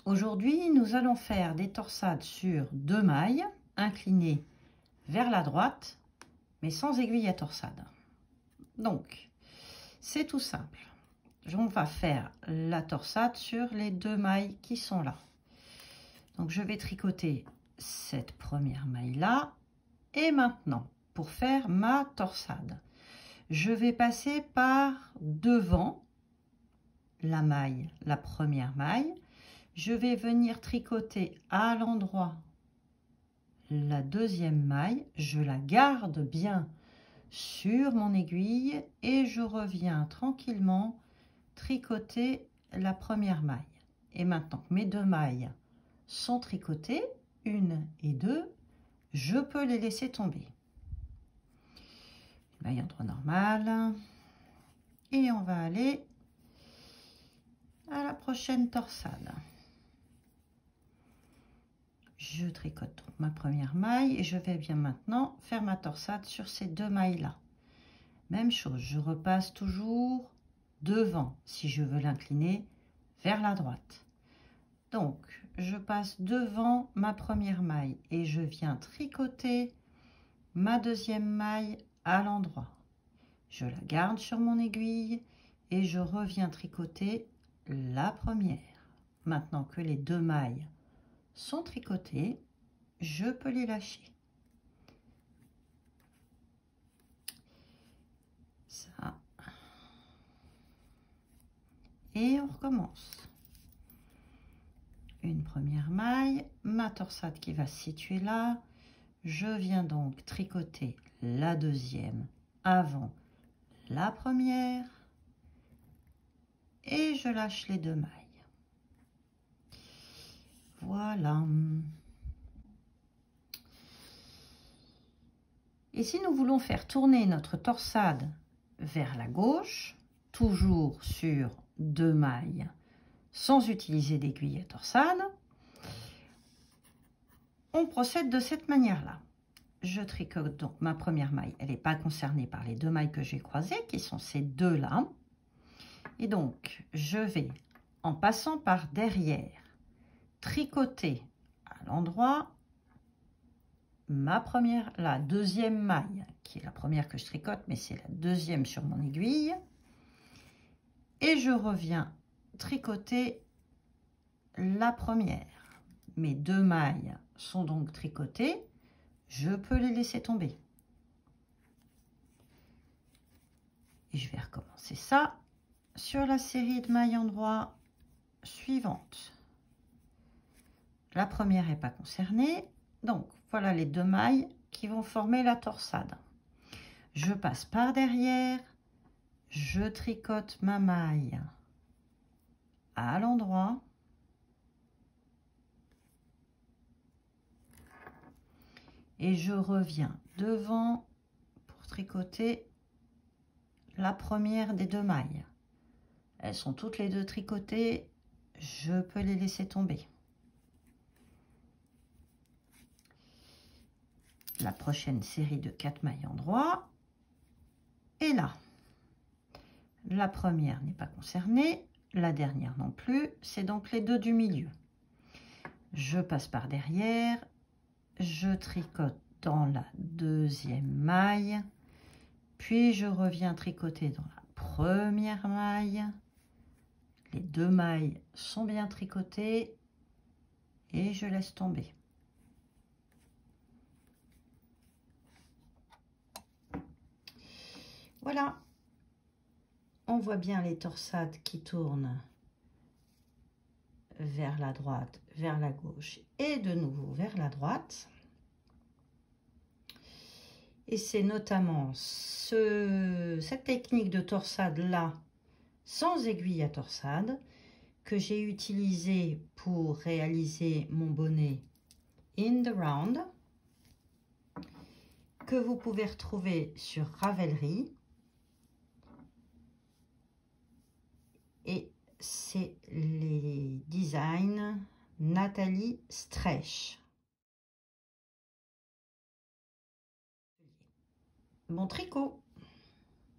Aujourd'hui, nous allons faire des torsades sur 2 mailles, inclinées vers la droite, mais sans aiguille à torsade. Donc, c'est tout simple. On va faire la torsade sur les 2 mailles qui sont là. Donc, je vais tricoter cette première maille-là. Et maintenant, pour faire ma torsade, je vais passer par devant la maille, la première maille. Je vais venir tricoter à l'endroit la deuxième maille. Je la garde bien sur mon aiguille et je reviens tranquillement tricoter la première maille. Et maintenant que mes 2 mailles sont tricotées, 1 et 2, je peux les laisser tomber. Maille en droit normal. Et on va aller à la prochaine torsade. Je tricote donc ma première maille et je vais bien maintenant faire ma torsade sur ces 2 mailles là. Même chose, je repasse toujours devant si je veux l'incliner vers la droite. Donc je passe devant ma première maille et je viens tricoter ma deuxième maille à l'endroit. Je la garde sur mon aiguille et je reviens tricoter la première. Maintenant que les 2 mailles sont tricotées, je peux les lâcher. Ça. Et on recommence. Une première maille, ma torsade qui va se situer là. Je viens donc tricoter la deuxième avant la première. Et je lâche les 2 mailles. Voilà. Et si nous voulons faire tourner notre torsade vers la gauche, toujours sur 2 mailles, sans utiliser d'aiguille à torsade, on procède de cette manière-là. Je tricote donc ma première maille, elle n'est pas concernée par les 2 mailles que j'ai croisées, qui sont ces 2-là. Et donc, je vais, en passant par derrière, tricoter à l'endroit la deuxième maille, qui est la première que je tricote, mais c'est la deuxième sur mon aiguille. Et je reviens tricoter la première. Mes 2 mailles sont donc tricotées, je peux les laisser tomber. Et je vais recommencer ça sur la série de mailles en droit suivante. La première n'est pas concernée, donc voilà les 2 mailles qui vont former la torsade. Je passe par derrière, je tricote ma maille à l'endroit. Et je reviens devant pour tricoter la première des 2 mailles. Elles sont toutes les 2 tricotées, je peux les laisser tomber. La prochaine série de 4 mailles en droit est là. La première n'est pas concernée, la dernière non plus, c'est donc les 2 du milieu. Je passe par derrière, je tricote dans la deuxième maille, puis je reviens tricoter dans la première maille. Les 2 mailles sont bien tricotées et je laisse tomber. Voilà, on voit bien les torsades qui tournent vers la droite, vers la gauche et de nouveau vers la droite. Et c'est notamment cette technique de torsade là, sans aiguille à torsade, que j'ai utilisée pour réaliser mon bonnet In the Round, que vous pouvez retrouver sur Ravelry. Et c'est les designs Nathalie Streich. Bon tricot!